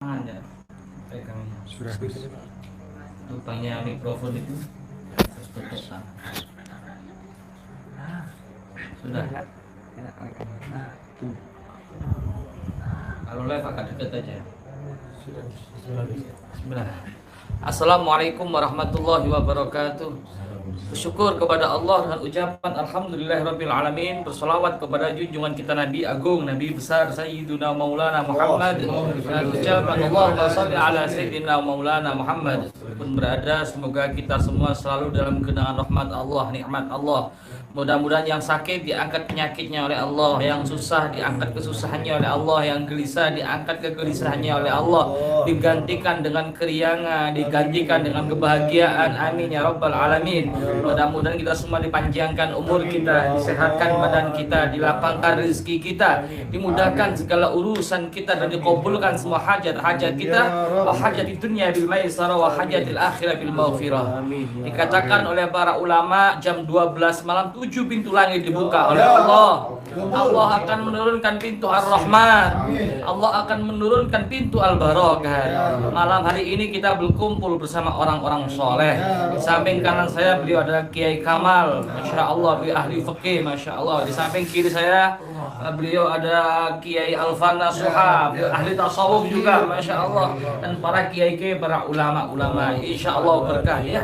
ya pegangnya. Sudah. Lubangnya mikrofon itu harus tutup tangan. Sudah. Kalau live agak dekat aja. Bismillah. Assalamualaikum warahmatullahi wabarakatuh. Bersyukur kepada Allah dengan ucapan alhamdulillahirabbil alamin, bersolawat kepada junjungan kita Nabi agung, Nabi besar Sayyiduna Maulana Muhammad. Dan ucapan Allahumma shalli ala Sayyidina Maulana Muhammad. Pun berada, semoga kita semua selalu dalam genangan rahmat Allah, nikmat Allah. Mudah-mudahan yang sakit diangkat penyakitnya oleh Allah, yang susah diangkat kesusahannya oleh Allah, yang gelisah diangkat kegelisahannya oleh Allah, digantikan dengan keriangan, digantikan dengan kebahagiaan. Amin ya rabbal alamin. Mudah-mudahan kita semua dipanjangkan umur kita, disehatkan badan kita, dilapangkan rezeki kita, dimudahkan segala urusan kita dan dikabulkan semua hajat-hajat kita, wa hajat di dunia bil maisarah wa hajatil akhirah bil maghfirah. Dikatakan oleh para ulama jam 12 malam 7 pintu langit dibuka oleh Allah. Allah akan menurunkan pintu Ar-Rahman. Allah akan menurunkan pintu Al-Barakah. Malam hari ini kita berkumpul bersama orang-orang soleh. Di samping kanan saya beliau adalah Kiai Kamal, Masya Allah, beliau ahli fikih, Masya Allah. Di samping kiri saya beliau ada Kiai Alfana Suha, beliau ahli tasawuf juga, Masya Allah. Dan para kiai-kiai, para ulama-ulama, Insya Allah berkah ya.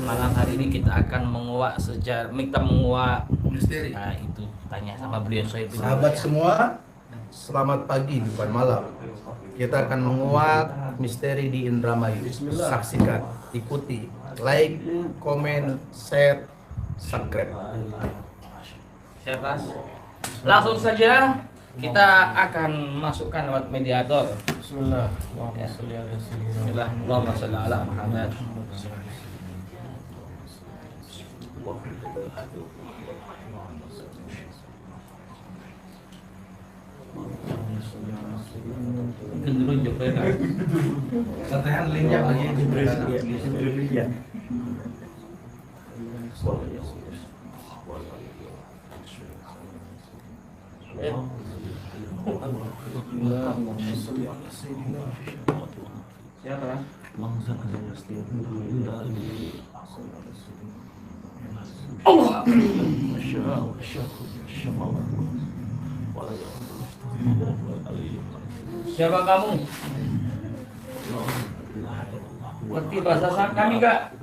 Malam hari ini kita akan menguak sejarah, kita menguak misteri. Nah itu tanya sama beliau saya itu. Sahabat semua, selamat pagi bukan malam. Kita akan menguak misteri di Indramayu. Saksikan, ikuti, like, komen, share, subscribe. Siapa? Langsung saja kita akan masukkan lewat mediator. Bismillah. Bismillah. Allahumma sholli ala Muhammad. Gendrung juga kan? Latihan lincah lagi. Siapa? Allah. Siapa kamu? Ngerti bahasa kami enggak?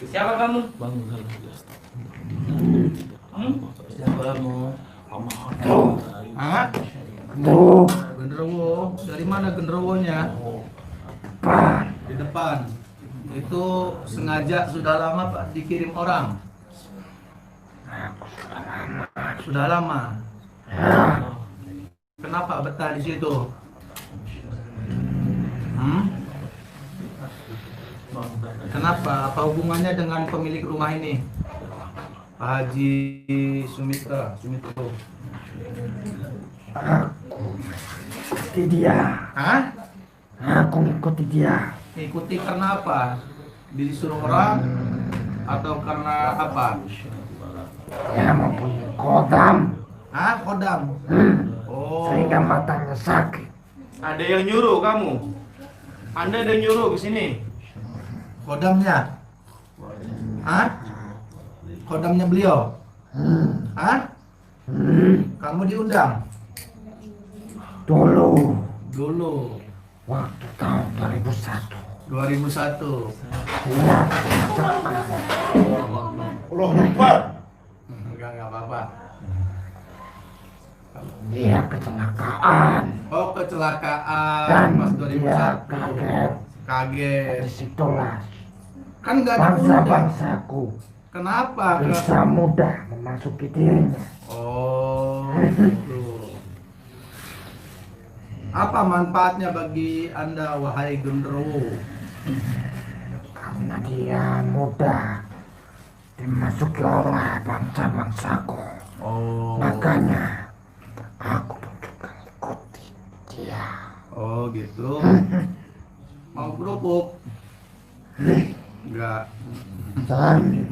Siapa kamu? Siapa kamu? Hah? Genderuwo. Dari mana genderuwonya? Di depan. Itu sengaja sudah lama Pak dikirim orang. Sudah lama. Kenapa betah di situ? Kenapa? Apa hubungannya dengan pemilik rumah ini? Pak Haji Sumitro. Ikuti dia. Hah? Aku ngikuti dia. Ikuti karena apa? Disuruh orang atau karena apa? Dia mempunyai kodam. Hah? Kodam? Oh. Sehingga matanya sakit. Ada yang nyuruh kamu? Anda ada yang nyuruh ke sini? Kodamnya? Hah? Kodamnya beliau? Hah? Kamu diundang? Dulu. Waktu tahun 2001. 2001. Dia Allah Akbar. Enggak apa-apa. Dia kecelakaan. Oh, kecelakaan Dan pas dia 2001. Kaget. Disitulah Kan enggak ada undang. bangsa-bangsaku Kenapa? bisa mudah memasuki dirinya. Oh, gitu. Apa manfaatnya bagi Anda, wahai genderuwo? Karena dia mudah dimasuki oleh bangsa-bangsaku. Oh. Makanya aku pun juga ikuti dia. Oh, gitu. Mau kerupuk? Enggak. Dan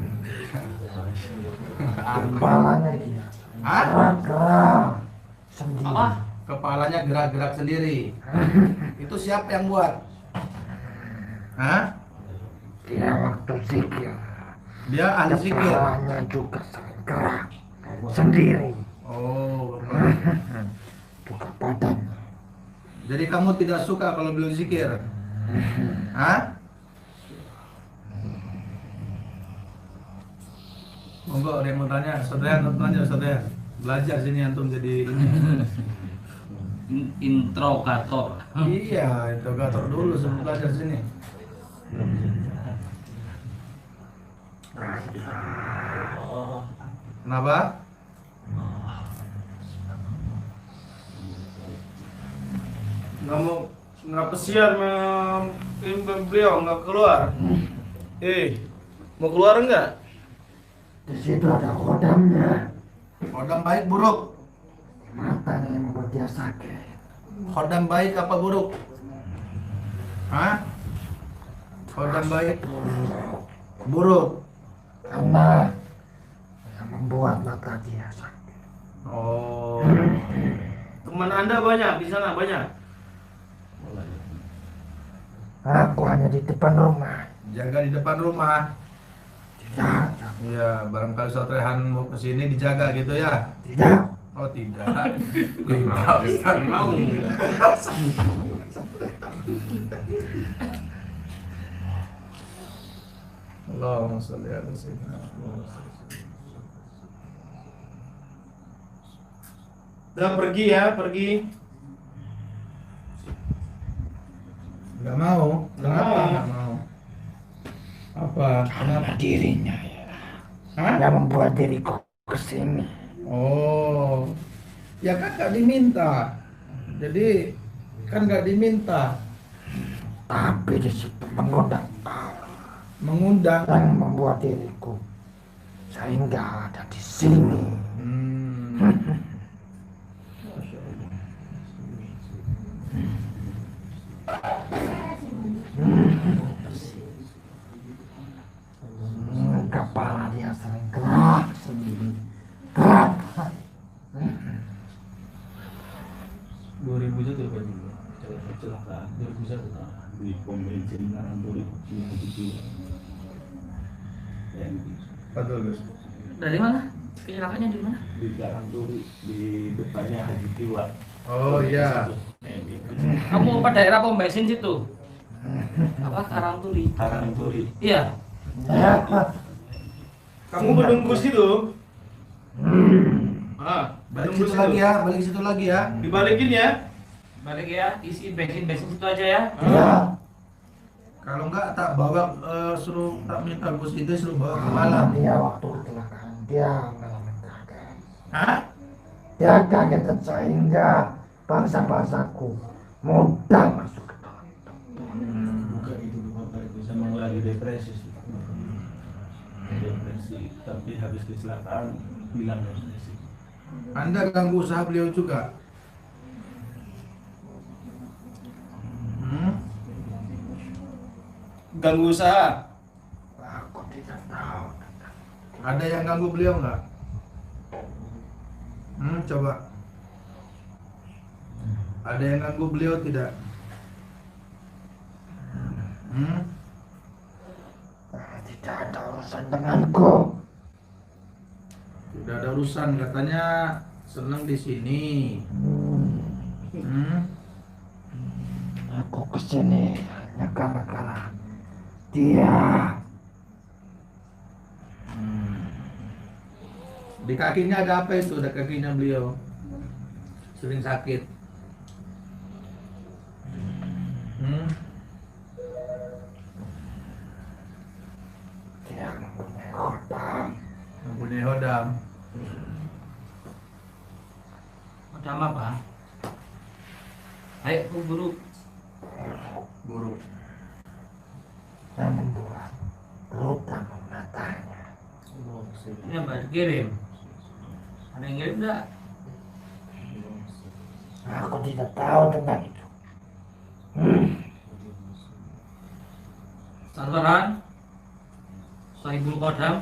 imbalannya dia Hah? gerak-gerak kepalanya gerak-gerak sendiri. Itu siapa yang buat? Hah? Dia waktu zikir. Dia ahli zikir. Kepalanya juga sering gerak sendiri. Oh, Juga badannya. jadi kamu tidak suka kalau beliau zikir? Hah? Monggo ada yang mau tanya, saudara tanya saudara. Belajar sini antum jadi ini. Introgator. Iya, interrogator dulu sebelum belajar sini. Kenapa? Nggak pesiar beliau nggak keluar. Mau keluar nggak? Di situ ada kodamnya. Khodam baik buruk? Matanya yang membuat dia sakit. Khodam baik apa buruk? Hah? Khodam baik? Buruk? Karena yang membuat mata dia sakit. Oh, Teman Anda banyak di sana banyak. Aku hanya di depan rumah. jaga di depan rumah. Tidak, Iya, barangkali suatu Rehan mau kesini dijaga gitu ya? tidak. Oh tidak. Tidak, Ustaz mau. Allahumma sholli ala sayyidina Muhammad. Udah pergi ya, pergi. Nggak mau. Kenapa mau. nggak mau? Apa? Karena dirinya ya, Hah? yang membuat diriku kesini. Oh, ya kan nggak diminta. Jadi kan nggak diminta. Tapi di situ mengundang Mengundang. yang membuat diriku sehingga ada di sini. Kepala dia sering gerak sendiri. Gerak. 2000 itu terjadi kecelakaan 2001 di pom bensin Karangturi di Betul, Gus. Dari mana? Kecelakaannya di mana? di Karangturi di depannya Haji Tiwa. Oh iya. Kamu apa daerah pom bensin situ? Apa Karangturi? Karangturi. Iya. Kamu menunggu situ. Balik situ lagi ya, balik situ lagi ya. Dibalikin ya. Balik ya, isi bensin situ aja ya. Ya, Kalau enggak tak bawa suruh tak minta Gus itu suruh bawa ke malam. dia waktu kecelakaan dia mengalami kaget. Hah? Dia kaget sehingga bangsa-bangsaku mudah masuk ke dalam. Bukan itu Bapak itu sama lagi depresi. Depresi, tapi habis kecelakaan hilang depresi. Anda ganggu usaha beliau juga? Ganggu usaha. Aku tidak tahu. Ada yang ganggu beliau nggak? Coba. Ada yang ganggu beliau tidak? Tidak ada urusan denganku. Tidak ada urusan, katanya senang di sini. Aku kesini hanya gara-gara dia. Di kakinya ada apa itu? Ada kakinya beliau sering sakit. Dia mempunyai khotbah. Mempunyai hodam. Macam apa? Ayo, buru. Buruk. Yang membuat luka matanya. Ini apa? Kirim. Ada yang kirim enggak? Aku tidak tahu tentang itu. Saturan Sahibul Qadam.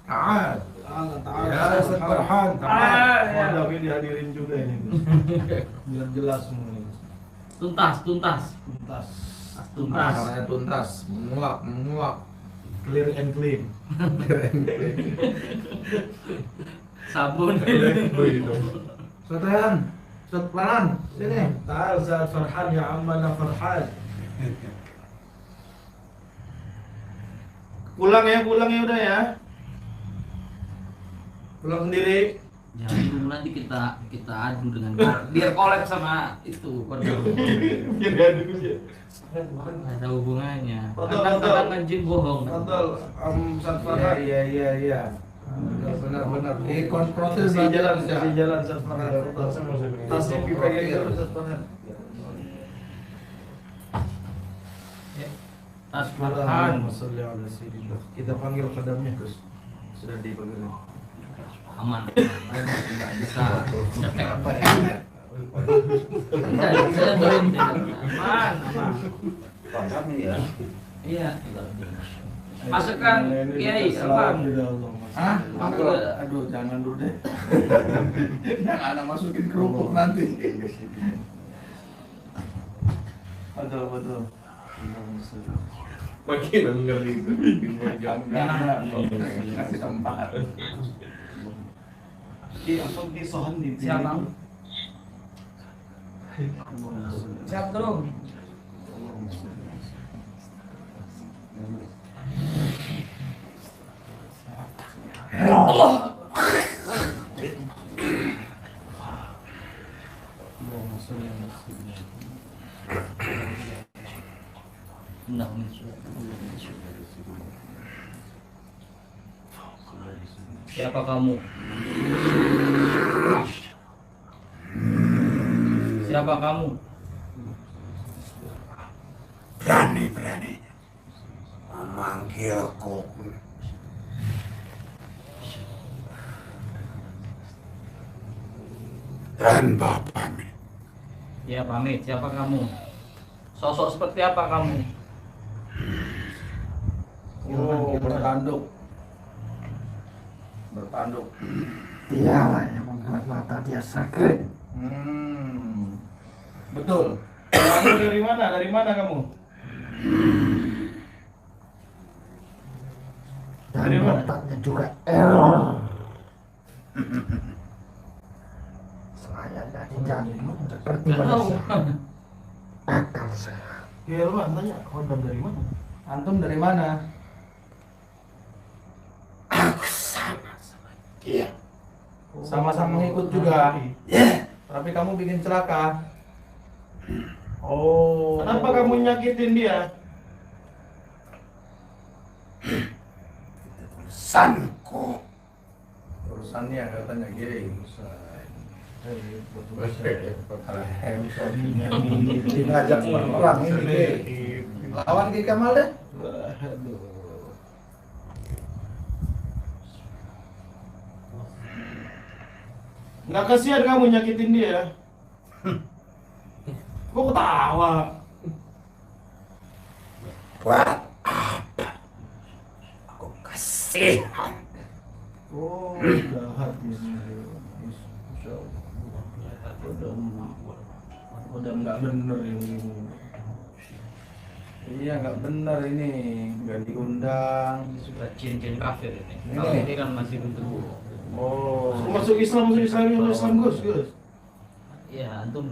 Ah, Ya, Ustaz Farhan. Wadah ini dihadirin juga ini. Biar jelas semua ini. Tuntas. Tuntas. Namanya tuntas, menguap. Clear and clean. Sabun. Ustaz Farhan, Ustaz Farhan, sini. Ta'al Ustaz Farhan ya ammana Farhan. Pulang ya udah ya. Pulang sendiri. Jangan dulu, nanti kita adu dengan biar collab sama itu koridor. Biar diadu sih. Ada hubungannya. Betul. Kadang-kadang kan jin bohong. Betul. Ustaz Farhan. Iya. Benar. Protes Kasih jalan Ustaz Farhan. Tasnya dipegang terus Ustaz Farhan. Tas Farhan. Kita panggil kadamnya Gus. Sudah dipanggil. Aman. Nggak bisa. Apa ya? Saya belum. Aman. ya. Iya. Masukkan Kiai Afan. Hah? Aduh, jangan dulu deh. Jangan anak masukin kerupuk nanti. Betul. Makin ngeri. Jangan. Kasih tempat. Di sohan di Siapa? Siap dong. Siapa kamu? Siapa kamu? Berani memanggilku. Dan Bapak Ya pamit. Siapa kamu? Sosok seperti apa kamu? Oh, bertanduk. dialah yang membuat mata dia sakit. Betul. Kamu dari mana? Dari mana kamu? Dan Dari mana? otaknya juga error. Saya dari jantung seperti manusia. Akal sehat. Ya lu tanya, kodam dari mana? Antum dari mana? Aku sama dia. Sama-sama ngikut juga. Tapi kamu bikin celaka. Oh. Kenapa kamu nyakitin dia? Urusanku. Urusannya katanya gini. Ngajak perang ini. Lawan Ki Kamal deh. Nggak kasihan kamu nyakitin dia? Kok ketawa? Buat apa? Aku kasihan. Oh, jahat ini. Udah nggak bener ini. Iya nggak benar ini, nggak diundang. Sudah cincin kafir ini. Ini. Kalau ini kan masih bentuk. Oh. Masuk Islam Gus, Iya, antum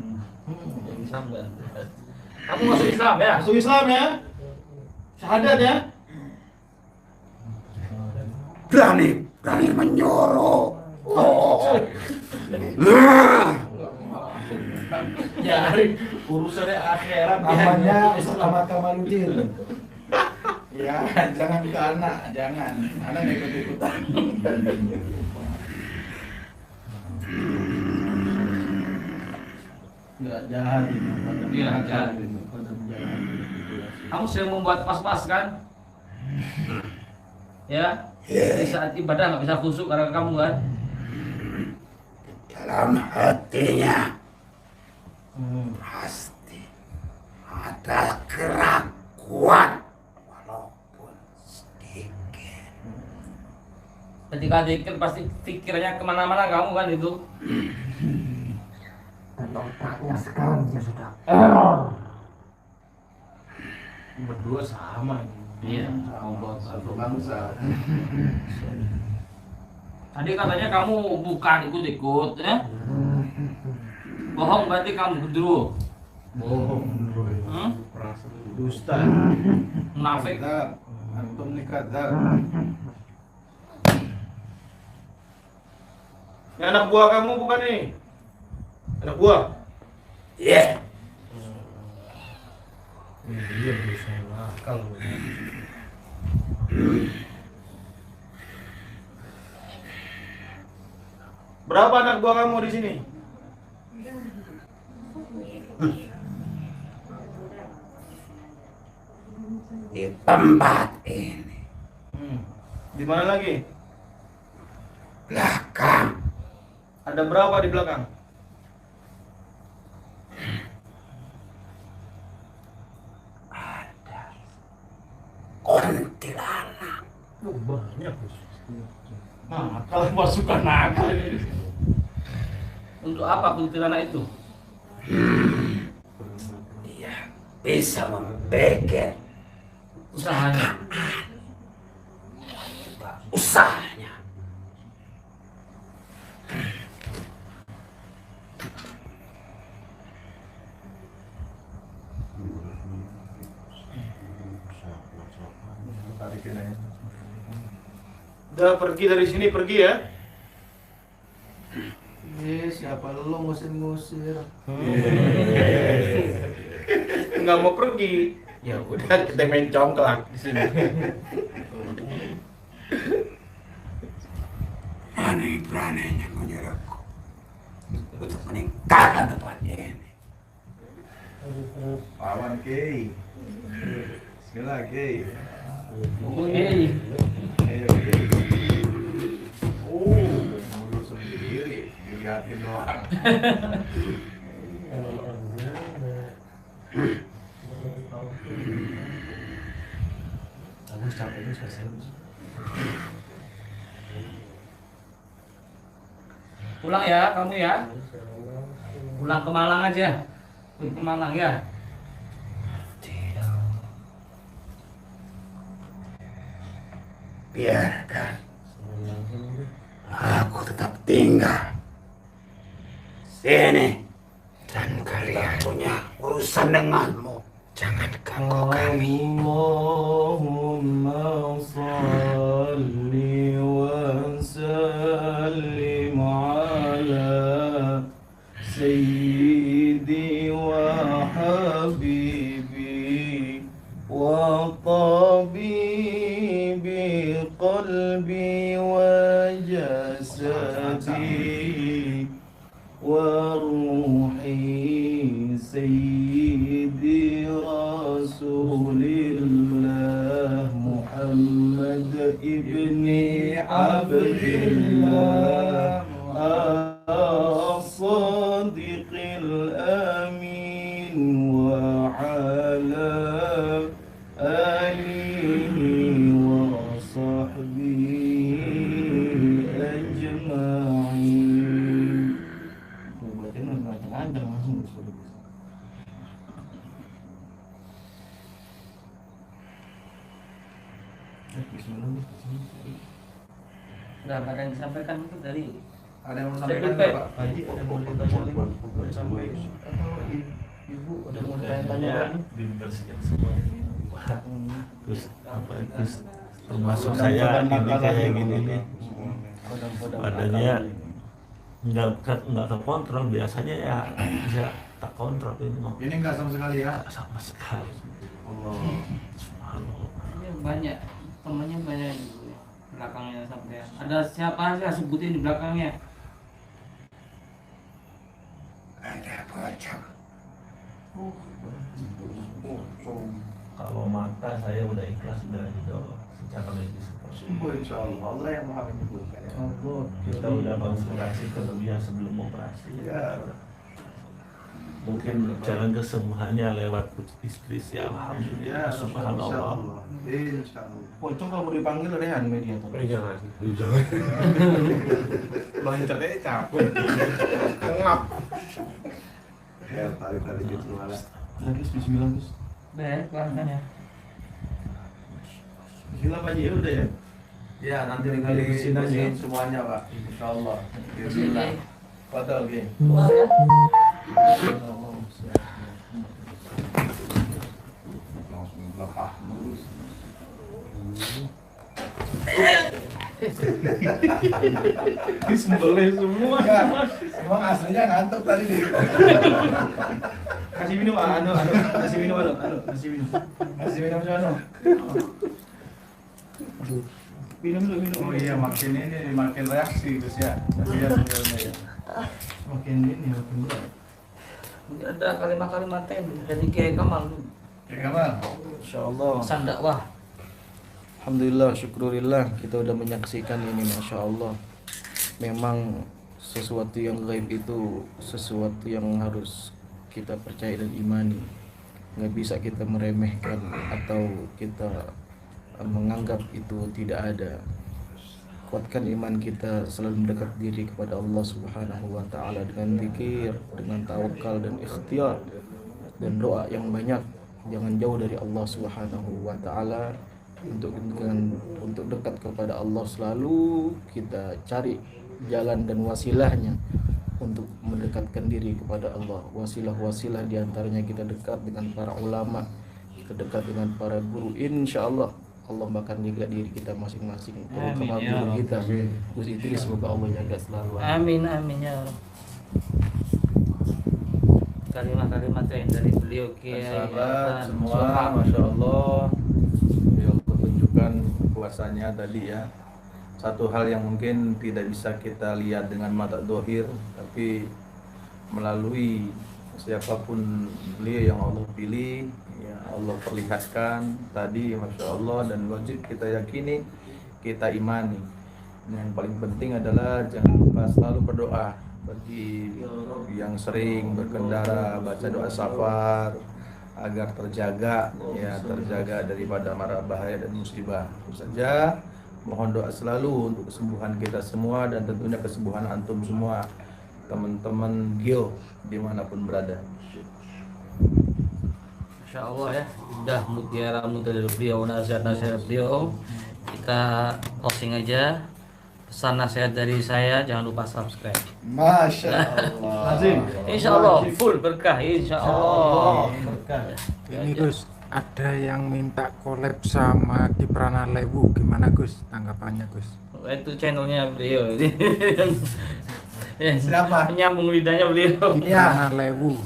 yang Islam kan. Kamu masuk Islam ya? Masuk Islam ya? Syahadat ya? Berani menyuruh. Ya, urusannya akhirat. Namanya Ustaz Ahmad Kamaludin. Ya, jangan ke anak, jangan. Anak nggak ikut-ikutan. Nggak jahat ini. Iya, jahat. Kamu sering membuat pas-pas kan? Ya? Di saat ibadah nggak bisa khusyuk karena kamu kan? Dalam hatinya pasti ada keraguan walaupun sedikit. Ketika zikir pasti pikirannya kemana-mana kamu kan itu. Dan otaknya sekarang dia sudah error. Berdua sama. Iya. Satu bangsa. Tadi katanya kamu bukan ikut-ikut ya? Bohong berarti kamu gendruwo. Bohong. Dusta. Munafik. Antum nikah dah. Ini anak buah kamu bukan nih? Anak buah? Iya. Iya, bisa akal. Berapa anak buah kamu di sini? Di tempat ini. Di mana lagi? Belakang. Ada berapa di belakang? Kuntilanak. Banyak. Nah, kalau pasukan nakal ini. Untuk apa kuntilanak itu? Dia bisa membeget Usahanya. usahanya. Udah pergi dari sini, pergi ya. Siapa lo ngusir-ngusir? Nggak mau pergi. Ya udah kita main congklak di sini. Berani-beraninya menyerahku untuk meninggalkan tempat ini. Pawan Kei. Bismillah Kei. Oke. Ayo Kei. Mundur sendiri, dilihatin doang. Bagus, capek itu selesai. Pulang ya kamu ya. Pulang ke Malang aja. Ke Malang ya. Tidak. Biarkan aku tetap tinggal sini dan kalian punya urusan denganmu. Jangan ganggu kami. Allahumma salli wa sallim ala sayyidi wa habibi wa tabibi qalbi wa jasadi wa ruhi sayyidi rasulillah Muhammad ibni Abdillah as-sadiq al-amin wa ala alihi wa sahbihi ajma'in. Udah ada yang disampaikan itu dari Ada yang mau sampaikan sampaikan nggak, Pak Haji? Ada yang mau ditanya lagi? Boleh sampaikan. Atau Ibu ada yang mau ditanya lagi? Dibersihkan semua. Terus apa terus termasuk saya ini kayak gini nih. Badannya nggak terkontrol, biasanya ya bisa tak kontrol ini mah. Ini enggak sama sekali ya? Nggak sama sekali. Allah. Subhanallah. ini banyak temennya banyak di belakangnya sampai ada siapa aja sebutin di belakangnya. Ada pocong. Kalau mata saya udah ikhlas udah gitu secara medis. Insya Allah, Allah yang maha menyembuhkan ya. Kita udah konsultasi ke dia sebelum operasi. Ya. mungkin jalan kesembuhannya lewat istri sih. Alhamdulillah, subhanallah. Pocong kalau mau dipanggil Rehan mediator. Jangan. Bang capek capek. Ngap. Ya, tali gitu malah. Lagi bismillah Gus. Deh, pelan-pelan ya. Bismillah Pak Ji, ya udah ya. Ya, nanti tinggal dibersihin semuanya Pak. Insyaallah. Bismillah. Padahal gini. Keluar ya. Langsung lepas. Disembelih semua. Emang aslinya ngantuk tadi nih. Kasih minum kasih minum kasih minum. Kasih minum sana. Minum dulu minum. Oh iya makin ini makin reaksi Gus ya. Lihat ya. Makin ini makin berat. Ada kalimat-kalimat dari Kiai Kamal. Ya Kamal. Insyaallah. Pesan dakwah. Alhamdulillah, syukurillah kita udah menyaksikan ini, masya Allah. Memang sesuatu yang gaib itu sesuatu yang harus kita percaya dan imani. Nggak bisa kita meremehkan atau kita menganggap itu tidak ada. Kuatkan iman kita, selalu mendekat diri kepada Allah Subhanahu wa Ta'ala dengan zikir, dengan tawakal dan ikhtiar dan doa yang banyak. Jangan jauh dari Allah Subhanahu wa Ta'ala. Untuk dekat kepada Allah selalu kita cari jalan dan wasilahnya untuk mendekatkan diri kepada Allah. Wasilah-wasilah diantaranya kita dekat dengan para ulama, kita dekat dengan para guru. Insya Allah Allah bahkan jaga diri kita masing-masing, terutama guru kita Gus Idris, semoga Allah jaga selalu. Amin amin ya Allah. Kalimat-kalimat yang dari beliau Kiai Sahabat semua, Sohab. masya Allah, ya Allah tunjukkan kuasanya tadi ya. Satu hal yang mungkin tidak bisa kita lihat dengan mata dohir, tapi melalui siapapun beliau yang Allah pilih, ya Allah perlihatkan tadi, masya Allah, dan wajib kita yakini, kita imani. Yang paling penting adalah jangan lupa selalu berdoa. Bagi yang sering berkendara, baca doa safar agar terjaga, ya terjaga daripada mara bahaya dan musibah. Itu saja, mohon doa selalu untuk kesembuhan kita semua dan tentunya kesembuhan antum semua, teman-teman Gio dimanapun berada. Masya Allah ya, udah mutiara dari beliau, nasihat-nasihat beliau. Kita closing aja. Pesan nasihat dari saya, jangan lupa subscribe. Masya Allah. Insya Allah full berkah, insya Allah. Ini Gus, ada yang minta collab sama Kiprana Lewu, gimana Gus tanggapannya Gus? Itu channelnya beliau. Siapa? Nyambung lidahnya beliau. Kiprana Lewu.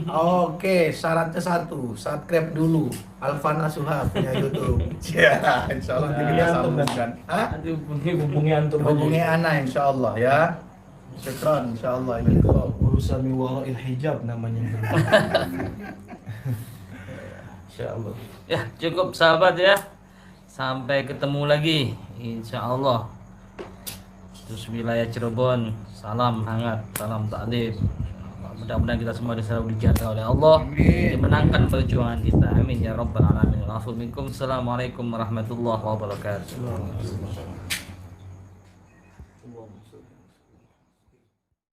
Oke, syaratnya satu, subscribe dulu Alfana Suha punya YouTube. Ya, insya Allah nanti kita sambungkan. Hah? Nanti hubungi antum. Hubungi Ana insya Allah ya. Syukron insya Allah ini Urusan miwarail hijab namanya. insya Allah. Ya cukup sahabat ya. Sampai ketemu lagi, insya Allah. Terus wilayah Cirebon, salam hangat, salam taklim. Mudah-mudahan kita semua selalu dijaga oleh Allah, dimenangkan perjuangan kita. Amin ya rabbal alamin. Assalamualaikum warahmatullahi wabarakatuh.